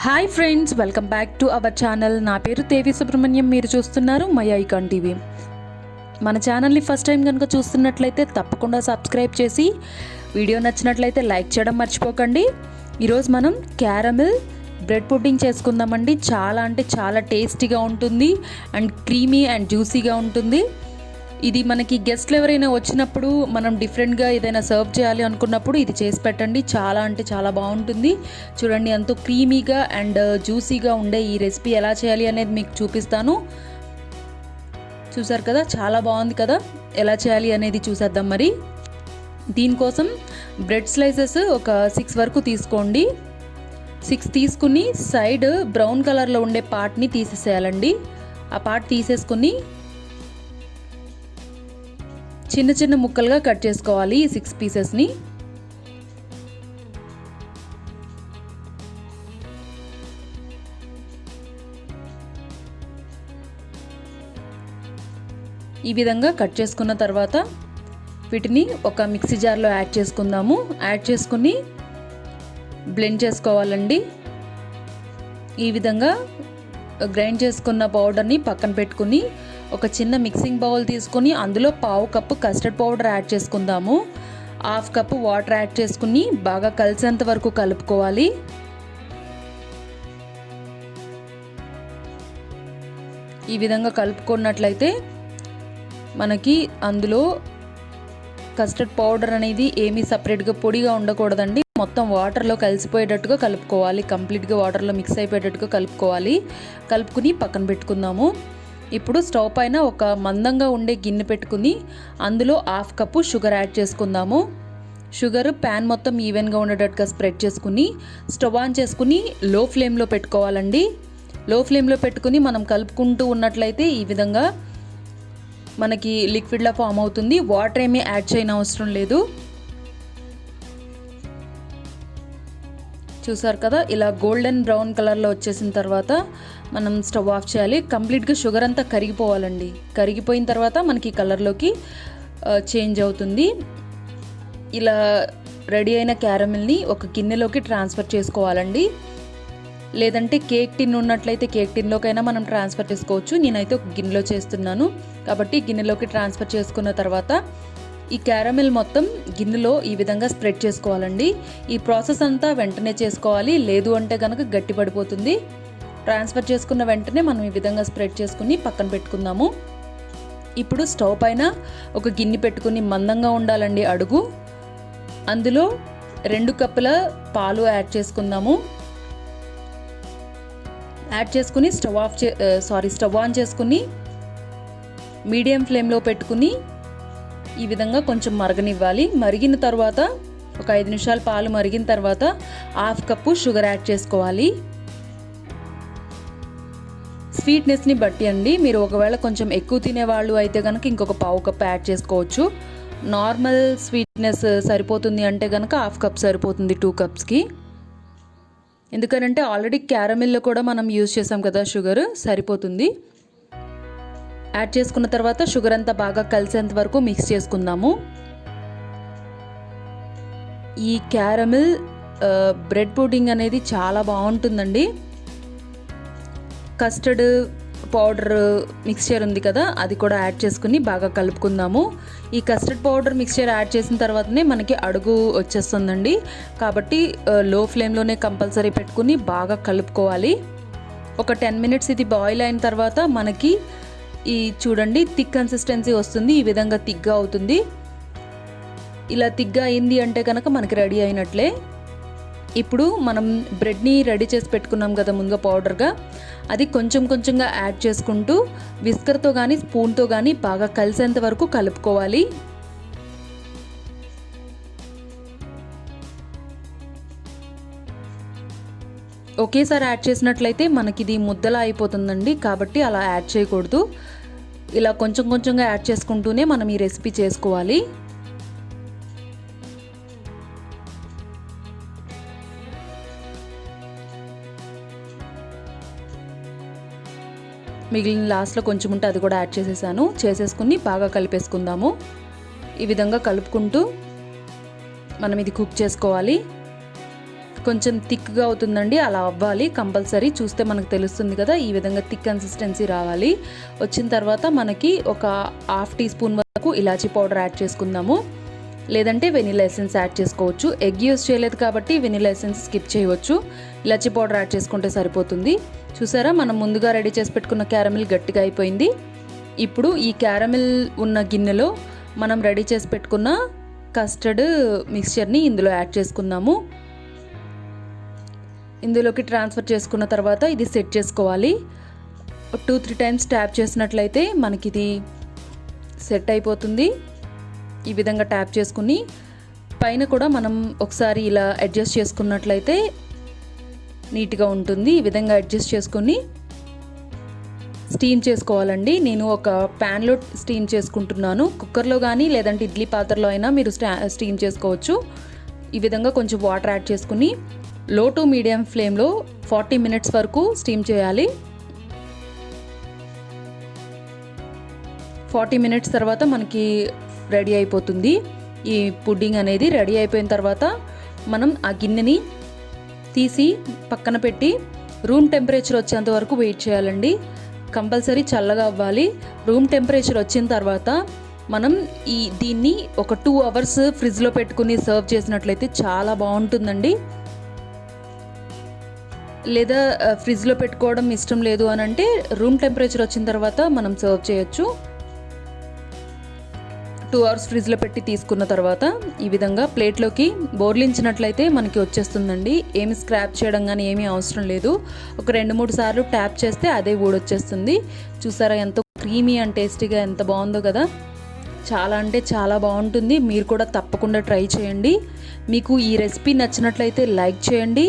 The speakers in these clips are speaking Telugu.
Hi friends, welcome back to our channel. నా పేరు దేవి సుబ్రహ్మణ్యం. మీరు చూస్తున్నారు మై ఐకాన్ టీవీ. మన ఛానల్ని ఫస్ట్ టైం కనుక చూస్తున్నట్లయితే తప్పకుండా సబ్స్క్రైబ్ చేసి వీడియో నచ్చినట్లయితే లైక్ చేయడం మర్చిపోకండి. ఈరోజు మనం క్యారమిల్ బ్రెడ్ పుడ్డింగ్ చేసుకుందామండి. చాలా అంటే చాలా టేస్టీగా ఉంటుంది అండ్ క్రీమీ అండ్ జ్యూసీగా ఉంటుంది. ఇది మనకి గెస్ట్లు ఎవరైనా వచ్చినప్పుడు మనం డిఫరెంట్గా ఏదైనా సర్వ్ చేయాలి అనుకున్నప్పుడు ఇది చేసి పెట్టండి. చాలా అంటే చాలా బాగుంటుంది. చూడండి, ఎంతో క్రీమీగా అండ్ జ్యూసీగా ఉండే ఈ రెసిపీ ఎలా చేయాలి అనేది మీకు చూపిస్తాను. చూసారు కదా, చాలా బాగుంది కదా. ఎలా చేయాలి అనేది చూసేద్దాం. మరి దీనికోసం బ్రెడ్ స్లైసెస్ ఒక 6 వరకు తీసుకోండి. 6 తీసుకుని సైడ్ బ్రౌన్ కలర్లో ఉండే పార్ట్ని తీసేసేయాలండి. ఆ పార్ట్ తీసేసుకుని చిన్న చిన్న ముక్కలుగా కట్ చేసుకోవాలి. ఈ 6 పీసెస్ని ఈ విధంగా కట్ చేసుకున్న తర్వాత వీటిని ఒక మిక్సీ జార్లో యాడ్ చేసుకుందాము. యాడ్ చేసుకుని బ్లెండ్ చేసుకోవాలండి. ఈ విధంగా గ్రైండ్ చేసుకున్న పౌడర్ని పక్కన పెట్టుకుని ఒక చిన్న మిక్సింగ్ బౌల్ తీసుకుని అందులో 1/2 కప్పు కస్టర్డ్ పౌడర్ యాడ్ చేసుకుందాము. 1/2 కప్పు వాటర్ యాడ్ చేసుకుని బాగా కలిసేంత వరకు కలుపుకోవాలి. ఈ విధంగా కలుపుకున్నట్లయితే మనకి అందులో కస్టర్డ్ పౌడర్ అనేది ఏమీ సపరేట్గా పొడిగా ఉండకూడదండి. మొత్తం వాటర్లో కలిసిపోయేటట్టుగా కలుపుకోవాలి. కంప్లీట్గా వాటర్లో మిక్స్ అయిపోయేటట్టుగా కలుపుకోవాలి. కలుపుకుని పక్కన పెట్టుకుందాము. ఇప్పుడు స్టవ్ పైన ఒక మందంగా ఉండే గిన్నె పెట్టుకుని అందులో 1/2 కప్పు షుగర్ యాడ్ చేసుకుందాము. షుగర్ ప్యాన్ మొత్తం ఈవెన్గా ఉండేటట్టుగా స్ప్రెడ్ చేసుకుని స్టవ్ ఆన్ చేసుకుని లో ఫ్లేమ్లో పెట్టుకోవాలండి. లో ఫ్లేమ్లో పెట్టుకుని మనం కలుపుకుంటూ ఉన్నట్లయితే ఈ విధంగా మనకి లిక్విడ్లా ఫామ్ అవుతుంది. వాటర్ ఏమీ యాడ్ చేయని అవసరం లేదు. చూసారు కదా, ఇలా గోల్డెన్ బ్రౌన్ కలర్లో వచ్చేసిన తర్వాత మనం స్టవ్ ఆఫ్ చేయాలి. కంప్లీట్గా షుగర్ అంతా కరిగిపోవాలండి. కరిగిపోయిన తర్వాత మనకి కలర్లోకి చేంజ్ అవుతుంది. ఇలా రెడీ అయిన క్యారమిల్ని ఒక గిన్నెలోకి ట్రాన్స్ఫర్ చేసుకోవాలండి. లేదంటే కేక్ టిన్ ఉన్నట్లయితే కేక్ టిన్లోకైనా మనం ట్రాన్స్ఫర్ చేసుకోవచ్చు. నేనైతే ఒక గిన్నెలో చేస్తున్నాను కాబట్టి గిన్నెలోకి ట్రాన్స్ఫర్ చేసుకున్న తర్వాత ఈ క్యారమిల్ మొత్తం గిన్నెలో ఈ విధంగా స్ప్రెడ్ చేసుకోవాలండి. ఈ ప్రాసెస్ అంతా వెంటనే చేసుకోవాలి, లేదు అంటే కనుక గట్టి పడిపోతుంది. ట్రాన్స్ఫర్ చేసుకున్న వెంటనే మనం ఈ విధంగా స్ప్రెడ్ చేసుకుని పక్కన పెట్టుకుందాము. ఇప్పుడు స్టవ్ పైన ఒక గిన్నె పెట్టుకుని మందంగా ఉండాలండి అడుగు. అందులో 2 కప్పుల పాలు యాడ్ చేసుకుందాము. యాడ్ చేసుకుని స్టవ్ ఆన్ చేసుకుని మీడియం ఫ్లేమ్లో పెట్టుకుని ఈ విధంగా కొంచెం మరగనివ్వాలి. మరిగిన తర్వాత ఒక 5 నిమిషాలు పాలు మరిగిన తర్వాత 1/2 కప్పు షుగర్ యాడ్ చేసుకోవాలి. స్వీట్నెస్ని బట్టి అండి. మీరు ఒకవేళ కొంచెం ఎక్కువ తినేవాళ్ళు అయితే కనుక ఇంకొక 1/2 కప్పు యాడ్ చేసుకోవచ్చు. నార్మల్ స్వీట్నెస్ సరిపోతుంది అంటే కనుక 1/2 కప్ సరిపోతుంది 2 కప్స్కి. ఎందుకంటే ఆల్రెడీ క్యారమిల్లో కూడా మనం యూజ్ చేసాం కదా, షుగర్ సరిపోతుంది. యాడ్ చేసుకున్న తర్వాత షుగర్ అంతా బాగా కలిసేంత వరకు మిక్స్ చేసుకుందాము. ఈ క్యారమిల్ బ్రెడ్ పుడ్డింగ్ అనేది చాలా బాగుంటుందండి. కస్టర్డ్ పౌడర్ మిక్స్చర్ ఉంది కదా, అది కూడా యాడ్ చేసుకుని బాగా కలుపుకుందాము. ఈ కస్టర్డ్ పౌడర్ మిక్స్చర్ యాడ్ చేసిన తర్వాతనే మనకి అడుగు వచ్చేస్తుందండి. కాబట్టి లో ఫ్లేమ్లోనే కంపల్సరీ పెట్టుకుని బాగా కలుపుకోవాలి. ఒక 10 మినిట్స్ ఇది బాయిల్ అయిన తర్వాత మనకి ఈ చూడండి థిక్ కన్సిస్టెన్సీ వస్తుంది. ఈ విధంగా థిక్గా అవుతుంది. ఇలా థిక్గా అయింది అంటే కనుక మనకి రెడీ అయినట్లే. ఇప్పుడు మనం బ్రెడ్ని రెడీ చేసి పెట్టుకున్నాం కదా ముందుగా పౌడర్గా, అది కొంచెం కొంచెంగా యాడ్ చేసుకుంటూ విస్కర్తో కానీ స్పూన్తో కానీ బాగా కలిసేంత వరకు కలుపుకోవాలి. ఒకేసారి యాడ్ చేసినట్లయితే మనకి ఇది ముద్దలా అయిపోతుందండి. కాబట్టి అలా యాడ్ చేయకూడదు. ఇలా కొంచెం కొంచెంగా యాడ్ చేసుకుంటూనే మనం ఈ రెసిపీ చేసుకోవాలి. మిగిలిన లాస్ట్లో కొంచెం ఉంటే అది కూడా యాడ్ చేసేసుకుని బాగా కలిపేసుకుందాము. ఈ విధంగా కలుపుకుంటూ మనం ఇది కుక్ చేసుకోవాలి. కొంచెం థిక్గా అవుతుందండి, అలా అవ్వాలి కంపల్సరీ. చూస్తే మనకు తెలుస్తుంది కదా, ఈ విధంగా థిక్ కన్సిస్టెన్సీ రావాలి. వచ్చిన తర్వాత మనకి ఒక హాఫ్ టీ స్పూన్ వరకు ఇలాచీ పౌడర్ యాడ్ చేసుకుందాము, లేదంటే వెనిలా ఎసెన్స్ యాడ్ చేసుకోవచ్చు. ఎగ్ యూస్ చేయలేదు కాబట్టి వెనిలా ఎసెన్స్ స్కిప్ చేయవచ్చు. ఇలాచీ పౌడర్ యాడ్ చేసుకుంటే సరిపోతుంది. చూసారా, మనం ముందుగా రెడీ చేసి పెట్టుకున్న క్యారమిల్ గట్టిగా అయిపోయింది. ఇప్పుడు ఈ క్యారమిల్ ఉన్న గిన్నెలో మనం రెడీ చేసి పెట్టుకున్న కస్టర్డ్ మిక్స్చర్ని ఇందులో యాడ్ చేసుకుందాము. ఇందులోకి ట్రాన్స్ఫర్ చేసుకున్న తర్వాత ఇది సెట్ చేసుకోవాలి. 2-3 టైమ్స్ ట్యాప్ చేసినట్లయితే మనకి ఇది సెట్ అయిపోతుంది. ఈ విధంగా ట్యాప్ చేసుకుని పైన కూడా మనం ఒకసారి ఇలా అడ్జస్ట్ చేసుకున్నట్లయితే నీట్గా ఉంటుంది. ఈ విధంగా అడ్జస్ట్ చేసుకుని స్టీమ్ చేసుకోవాలండి. నేను ఒక ప్యాన్లో స్టీమ్ చేసుకుంటున్నాను. కుక్కర్లో కానీ లేదంటే ఇడ్లీ పాత్రలో అయినా మీరు స్టీమ్ చేసుకోవచ్చు. ఈ విధంగా కొంచెం వాటర్ యాడ్ చేసుకుని లో టు మీడియం ఫ్లేమ్లో 40 మినిట్స్ వరకు స్టీమ్ చేయాలి. 40 మినిట్స్ తర్వాత మనకి రెడీ అయిపోతుంది. ఈ పుడ్డింగ్ అనేది రెడీ అయిపోయిన తర్వాత మనం ఆ గిన్నెని తీసి పక్కన పెట్టి రూమ్ టెంపరేచర్ వచ్చేంత వరకు వెయిట్ చేయాలండి. కంపల్సరీ చల్లగా అవ్వాలి. రూమ్ టెంపరేచర్ వచ్చిన తర్వాత మనం దీన్ని ఒక 2 అవర్స్ ఫ్రిడ్జ్లో పెట్టుకుని సర్వ్ చేసినట్లయితే చాలా బాగుంటుందండి. లేదా ఫ్రిడ్జ్లో పెట్టుకోవడం ఇష్టం లేదు అని అంటే రూమ్ టెంపరేచర్ వచ్చిన తర్వాత మనం సర్వ్ చేయొచ్చు. 2 అవర్స్ ఫ్రిడ్జ్లో పెట్టి తీసుకున్న తర్వాత ఈ విధంగా ప్లేట్లోకి బోర్లించినట్లయితే మనకి వచ్చేస్తుందండి. ఏమి స్క్రాప్ చేయడం కానీ ఏమీ అవసరం లేదు. ఒక 2-3 సార్లు ట్యాప్ చేస్తే అదే ఊడొచ్చేస్తుంది. చూసారా ఎంతో క్రీమీ అండ్ టేస్టీగా ఎంత బాగుందో కదా. చాలా అంటే చాలా బాగుంటుంది. మీరు కూడా తప్పకుండా ట్రై చేయండి. మీకు ఈ రెసిపీ నచ్చినట్లయితే లైక్ చేయండి,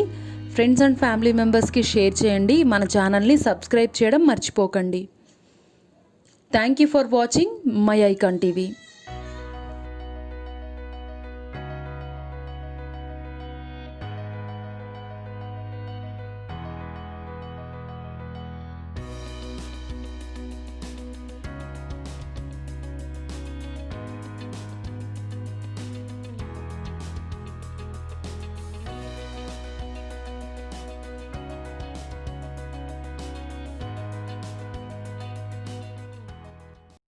ఫ్రెండ్స్ అండ్ ఫ్యామిలీ మెంబర్స్కి షేర్ చేయండి. మన ఛానల్ని సబ్స్క్రైబ్ చేయడం మర్చిపోకండి. Thank you for watching my icon TV.